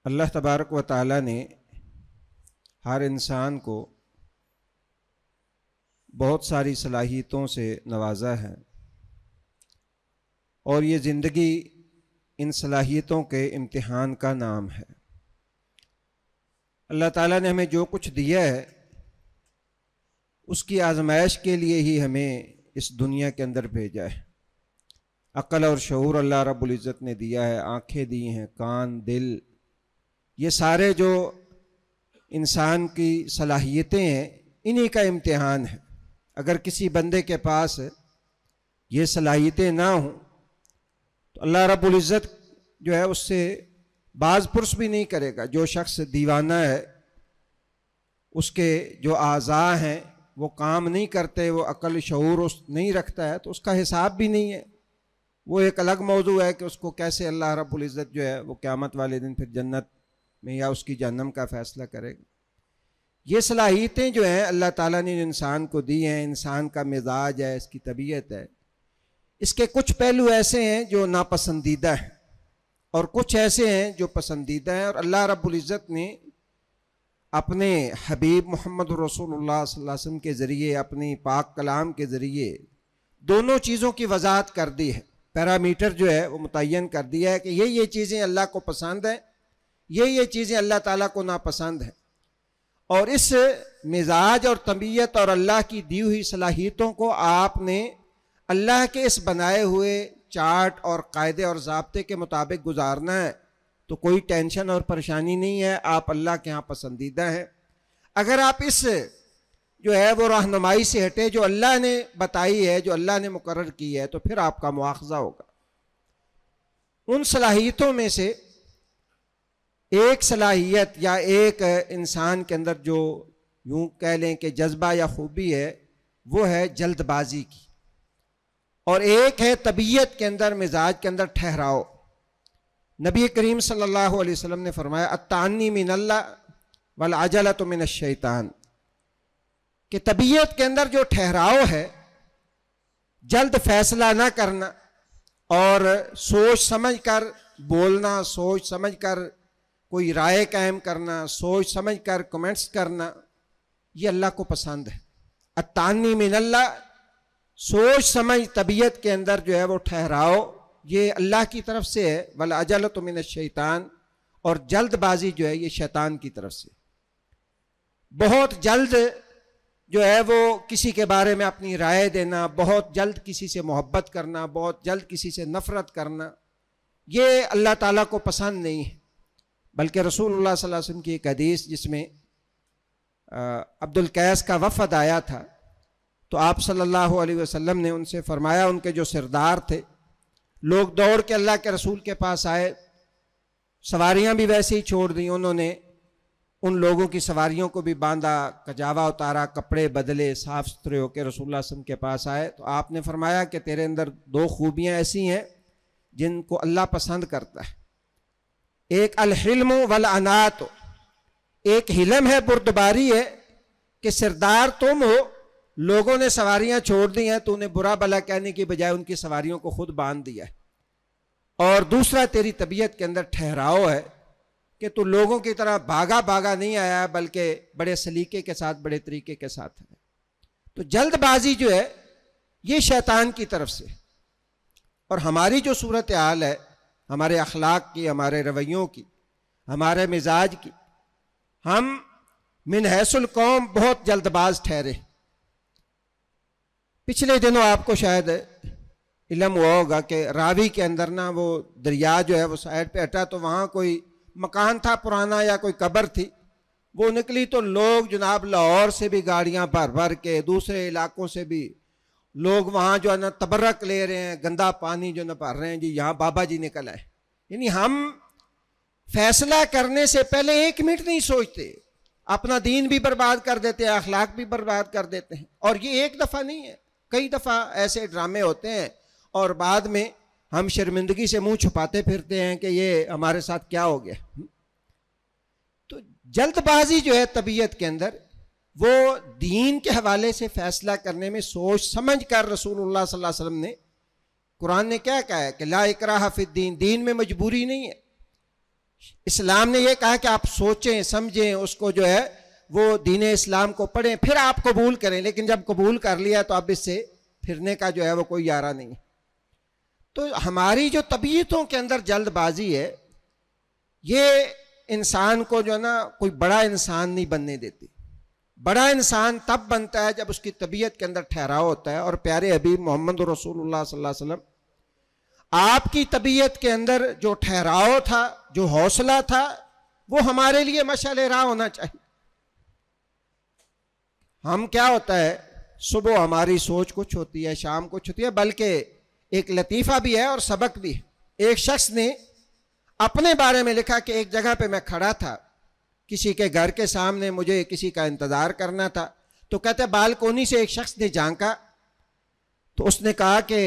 अल्लाह तबारक व तआला ने हर इंसान को बहुत सारी सलाहियतों से नवाजा है और ये ज़िंदगी इन सलाहियतों के इम्तिहान का नाम है। अल्लाह ताला ने हमें जो कुछ दिया है उसकी आजमाइश के लिए ही हमें इस दुनिया के अंदर भेजा है। अक्ल और शऊर अल्लाह रब्बुल इज़्ज़त ने दिया है, आँखें दी हैं, कान, दिल, ये सारे जो इंसान की सलाहियतें हैं इन्हीं का इम्तिहान है। अगर किसी बंदे के पास ये सलाहियतें ना हों तो अल्लाह रब्बुल इज़्ज़त जो है उससे बाज पुरस भी नहीं करेगा। जो शख्स दीवाना है, उसके जो आज़ा हैं वो काम नहीं करते, वो अक्ल शऊर नहीं रखता है, तो उसका हिसाब भी नहीं है। वो एक अलग मौजू है कि उसको कैसे अल्लाह रब्बुल इज़्ज़त जो है वो क़यामत वाले दिन फिर जन्नत में या उसकी जहन्नम का फ़ैसला करेगा। ये सलाहियतें जो हैं अल्लाह ताला ने इंसान को दी हैं, इंसान का मिजाज है, इसकी तबीयत है, इसके कुछ पहलू ऐसे हैं जो नापसंदीदा हैं और कुछ ऐसे हैं जो पसंदीदा हैं। और अल्लाह रब्बुल इज़्ज़त ने अपने हबीब मोहम्मद रसूलुल्लाह सल्लल्लाहु अलैहि वसल्लम के ज़रिए, अपनी पाक कलाम के ज़रिए दोनों चीज़ों की वजाहत कर दी है। पैरामीटर जो है वो मुतय्यन कर दिया है कि ये चीज़ें अल्लाह को पसंद हैं, ये चीज़ें अल्लाह ताला को नापसंद हैं। और इस मिजाज और तबीयत और अल्लाह की दी हुई सलाहियतों को आपने अल्लाह के इस बनाए हुए चार्ट और कायदे और ज़ाब्ते के मुताबिक गुजारना है, तो कोई टेंशन और परेशानी नहीं है। आप अल्लाह के यहाँ पसंदीदा हैं। अगर आप इस जो है वो रहनुमाई से हटे जो अल्लाह ने बताई है, जो अल्लाह ने मुकर्रर की है, तो फिर आपका मुआखज़ा होगा। उन सलाहियतों में से एक सलाहियत या एक इंसान के अंदर जो यूं कह लें कि जज्बा या खूबी है, वो है जल्दबाजी की, और एक है तबीयत के अंदर, मिजाज के अंदर ठहराव। नबी करीम सल्लल्लाहु अलैहि वसल्लम ने फरमाया अत्तानी मिनल्लाह वल अजलतु मिनश शैतान, कि तबीयत के अंदर जो ठहराव है, जल्द फैसला ना करना और सोच समझ कर बोलना, सोच समझ कर कोई राय कायम करना, सोच समझ कर कमेंट्स करना, ये अल्लाह को पसंद है। अत्तानी मिनल्लाह, सोच समझ तबीयत के अंदर जो है वो ठहराव, ये अल्लाह की तरफ से है। वल अजलतु मिनश शैतान, और जल्दबाजी जो है ये शैतान की तरफ से। बहुत जल्द जो है वो किसी के बारे में अपनी राय देना, बहुत जल्द किसी से मोहब्बत करना, बहुत जल्द किसी से नफरत करना, ये अल्लाह ताला को पसंद नहीं है। बल्कि रसूलुल्लाह सल्लल्लाहु अलैहि वसल्लम की एक हदीस जिसमें अब्दुल कैस का वफ़द आया था, तो आप सल्लल्लाहु अलैहि वसल्लम ने उनसे फरमाया, उनके जो सरदार थे, लोग दौड़ के अल्लाह के रसूल के पास आए, सवारियां भी वैसे ही छोड़ दी, उन्होंने उन लोगों की सवारियों को भी बांधा, कजावा उतारा, कपड़े बदले, साफ़ सुथरे होकर रसूलुल्लाह सल्लल्लाहु अलैहि वसल्लम के पास आए। तो आपने फरमाया कि तेरे अंदर दो खूबियाँ ऐसी हैं जिनको अल्लाह पसंद करता है। एक अल-हिल्म वल अनात, एक हिलम है, बुर्दबारी है कि सरदार तुम हो, लोगों ने सवारियां छोड़ दी हैं, तो उन्हें बुरा भला कहने की बजाय उनकी सवारियों को खुद बांध दिया है। और दूसरा तेरी तबीयत के अंदर ठहराव है कि तू लोगों की तरह भागा भागा नहीं आया, बल्कि बड़े सलीके के साथ, बड़े तरीके के साथ है। तो जल्दबाजी जो है ये शैतान की तरफ से। और हमारी जो सूरत हाल है, हमारे अखलाक की, हमारे रवैयों की, हमारे मिजाज की, हम मिन हैसुल कौम बहुत जल्दबाज ठहरे। पिछले दिनों आपको शायद इल्म हुआ होगा कि रावी के अंदर ना वो दरिया जो है वो साइड पे हटा, तो वहाँ कोई मकान था पुराना या कोई कब्र थी, वो निकली तो लोग जनाब लाहौर से भी गाड़ियाँ भर भर के, दूसरे इलाकों से भी लोग वहाँ जो है ना तबर्रक ले रहे हैं, गंदा पानी जो ना भर रहे हैं, जी यहाँ बाबा जी निकल आए। यानी हम फैसला करने से पहले एक मिनट नहीं सोचते, अपना दीन भी बर्बाद कर देते हैं, अखलाक भी बर्बाद कर देते हैं। और ये एक दफ़ा नहीं है, कई दफ़ा ऐसे ड्रामे होते हैं और बाद में हम शर्मिंदगी से मुंह छुपाते फिरते हैं कि ये हमारे साथ क्या हो गया। तो जल्दबाजी जो है तबीयत के अंदर, वो दीन के हवाले से फैसला करने में सोच समझ कर रसूलुल्लाह सल्लल्लाहु अलैहि वसल्लम ने, कुरान ने क्या कहा है कि ला इकराहा फिद्दीन, दीन में मजबूरी नहीं है। इस्लाम ने यह कहा कि आप सोचें समझें, उसको जो है वो दीन इस्लाम को पढ़ें, फिर आप कबूल करें। लेकिन जब कबूल कर लिया तो अब इससे फिरने का जो है वो कोई यारा नहीं। तो हमारी जो तबीयतों के अंदर जल्दबाजी है, ये इंसान को जो है ना कोई बड़ा इंसान नहीं बनने देती। बड़ा इंसान तब बनता है जब उसकी तबीयत के अंदर ठहराव होता है। और प्यारे हबीब मोहम्मद रसूलुल्लाह सल्लल्लाहु अलैहि वसल्लम, आपकी तबीयत के अंदर जो ठहराव था, जो हौसला था, वो हमारे लिए मशाल राह होना चाहिए। हम क्या होता है, सुबह हमारी सोच कुछ होती है, शाम कुछ होती है, बल्कि एक लतीफ़ा भी है और सबक भी है। एक शख्स ने अपने बारे में लिखा कि एक जगह पे मैं खड़ा था, किसी के घर के सामने, मुझे किसी का इंतज़ार करना था। तो कहते बालकोनी से एक शख्स ने झांका, तो उसने कहा कि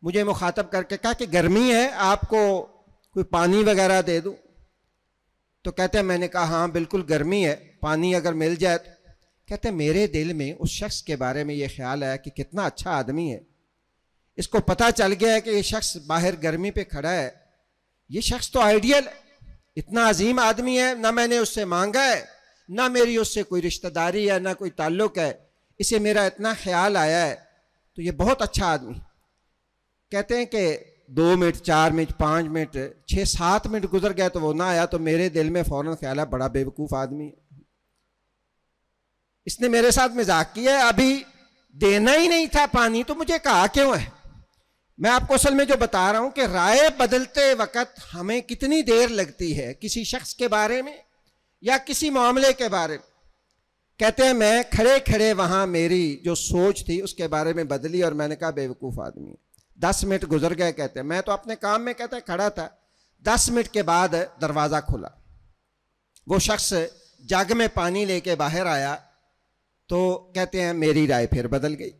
मुझे मुखातब करके कहा कि गर्मी है, आपको कोई पानी वगैरह दे दूं? तो कहते हैं मैंने कहा हाँ बिल्कुल गर्मी है, पानी अगर मिल जाए तो। कहते मेरे दिल में उस शख्स के बारे में ये ख्याल आया कि कितना अच्छा आदमी है। इसको पता चल गया है कि ये शख्स बाहर गर्मी पे खड़ा है, ये शख्स तो आइडियल है, इतना अजीम आदमी है, ना मैंने उससे मांगा है, ना मेरी उससे कोई रिश्तेदारी है, ना कोई ताल्लुक है, इसे मेरा इतना ख्याल आया है, तो ये बहुत अच्छा आदमी। कहते हैं कि 2 मिनट 4 मिनट 5 मिनट 6-7 मिनट गुजर गया तो वो ना आया। तो मेरे दिल में फौरन ख्याल है बड़ा बेवकूफ़ आदमी है, इसने मेरे साथ मजाक किया है, अभी देना ही नहीं था पानी तो मुझे कहा क्यों है। मैं आपको असल में जो बता रहा हूं कि राय बदलते वक्त हमें कितनी देर लगती है किसी शख्स के बारे में या किसी मामले के बारे में। कहते हैं मैं खड़े खड़े वहां मेरी जो सोच थी उसके बारे में बदली और मैंने कहा बेवकूफ़ आदमी है। 10 मिनट गुजर गए, कहते हैं मैं तो अपने काम में कहते हैं खड़ा था। 10 मिनट के बाद दरवाज़ा खुला, वो शख्स जग में पानी लेके बाहर आया। तो कहते हैं मेरी राय फिर बदल गई।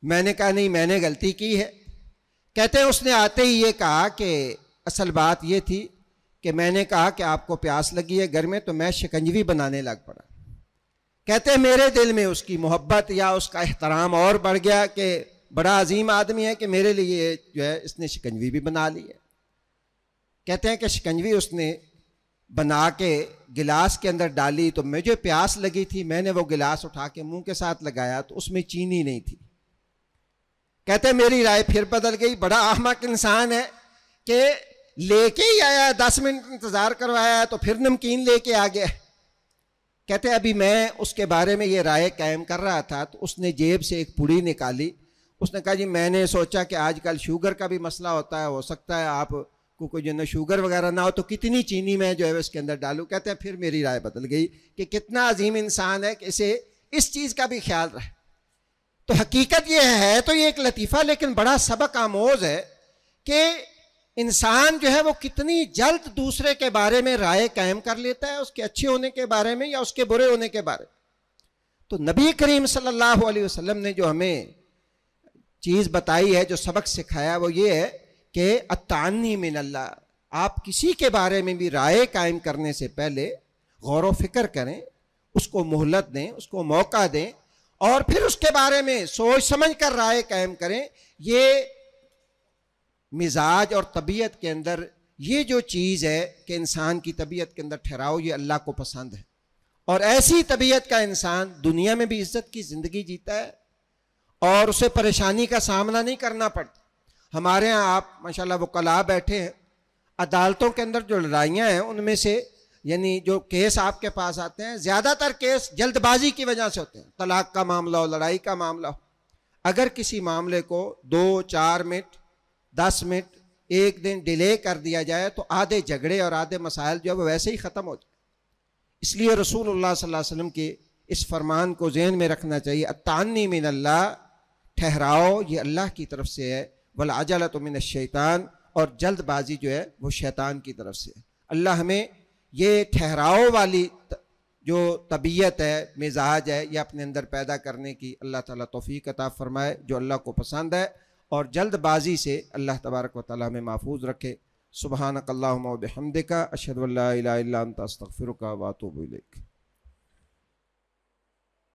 मैंने कहा नहीं मैंने गलती की है। कहते हैं उसने आते ही ये कहा कि असल बात ये थी कि मैंने कहा कि आपको प्यास लगी है घर में, तो मैं शिकंजवी बनाने लग पड़ा। कहते हैं मेरे दिल में उसकी मोहब्बत या उसका एहतराम और बढ़ गया कि बड़ा अजीम आदमी है कि मेरे लिए जो है इसने शिकंजवी भी बना ली है। कहते हैं कि शिकंजवी उसने बना के गिलास के अंदर डाली, तो मुझे प्यास लगी थी, मैंने वो गिलास उठा के मुंह के साथ लगाया तो उसमें चीनी नहीं थी। कहते हैं मेरी राय फिर बदल गई। बड़ा अहमक इंसान है कि लेके ही आया, 10 मिनट इंतजार करवाया तो फिर नमकीन लेके आ गया। कहते हैं अभी मैं उसके बारे में ये राय कायम कर रहा था तो उसने जेब से एक पुड़ी निकाली। उसने कहा जी मैंने सोचा कि आजकल शुगर का भी मसला होता है, हो सकता है आप को कोई जो है शुगर वगैरह ना हो तो कितनी चीनी मैं जो है इसके अंदर डालूं। कहते हैं फिर मेरी राय बदल गई कि कितना अजीम इंसान है कि इसे इस चीज़ का भी ख्याल रहे। तो हकीकत ये है, तो ये एक लतीफ़ा लेकिन बड़ा सबक आमोज है कि इंसान जो है वो कितनी जल्द दूसरे के बारे में राय कायम कर लेता है, उसके अच्छे होने के बारे में या उसके बुरे होने के बारे में। तो नबी करीम सल्लल्लाहु अलैहि वसल्लम ने जो हमें चीज़ बताई है, जो सबक सिखाया, वो ये है कि अत्तानी मिनल्लाह, आप किसी के बारे में भी राय कायम करने से पहले गौर व फिक्र करें, उसको मोहलत दें, उसको मौका दें और फिर उसके बारे में सोच समझ कर राय कायम करें। ये मिजाज और तबीयत के अंदर ये जो चीज़ है कि इंसान की तबीयत के अंदर ठहराव, ये अल्लाह को पसंद है। और ऐसी तबीयत का इंसान दुनिया में भी इज्जत की ज़िंदगी जीता है और उसे परेशानी का सामना नहीं करना पड़ता। हमारे यहाँ आप माशाल्लाह वकला बैठे हैं, अदालतों के अंदर जो लड़ाइयाँ हैं उनमें से यानी जो केस आपके पास आते हैं, ज़्यादातर केस जल्दबाजी की वजह से होते हैं। तलाक का मामला हो, लड़ाई का मामला हो, अगर किसी मामले को 2-4 मिनट 10 मिनट 1 दिन डिले कर दिया जाए तो आधे झगड़े और आधे मसाइल जो है वो वैसे ही ख़त्म हो जाए। इसलिए रसूलुल्लाह सल्लल्लाहु अलैहि वसल्लम के इस फरमान को ज़हन में रखना चाहिए, अत्तानी मिनल्लाह, ठहराओ ये अल्लाह की तरफ से है, वल अजलतु मिनश्शैतान, और जल्दबाजी जो है वो शैतान की तरफ से है। अल्लाह हमें ये ठहराव वाली जो तबीयत है, मिजाज है, ये अपने अंदर पैदा करने की अल्लाह ताला तौफीक अता फरमाए, जो अल्लाह को पसंद है, और जल्दबाजी से अल्लाह तबारक व तआला हमें महफूज रखे। सुब्हानकल्लाहुम्मा व बिहम्दिका, अशहदु अल्ला इलाहा इल्ला अंता, अस्तगफिरुका व अतूबु इलैक।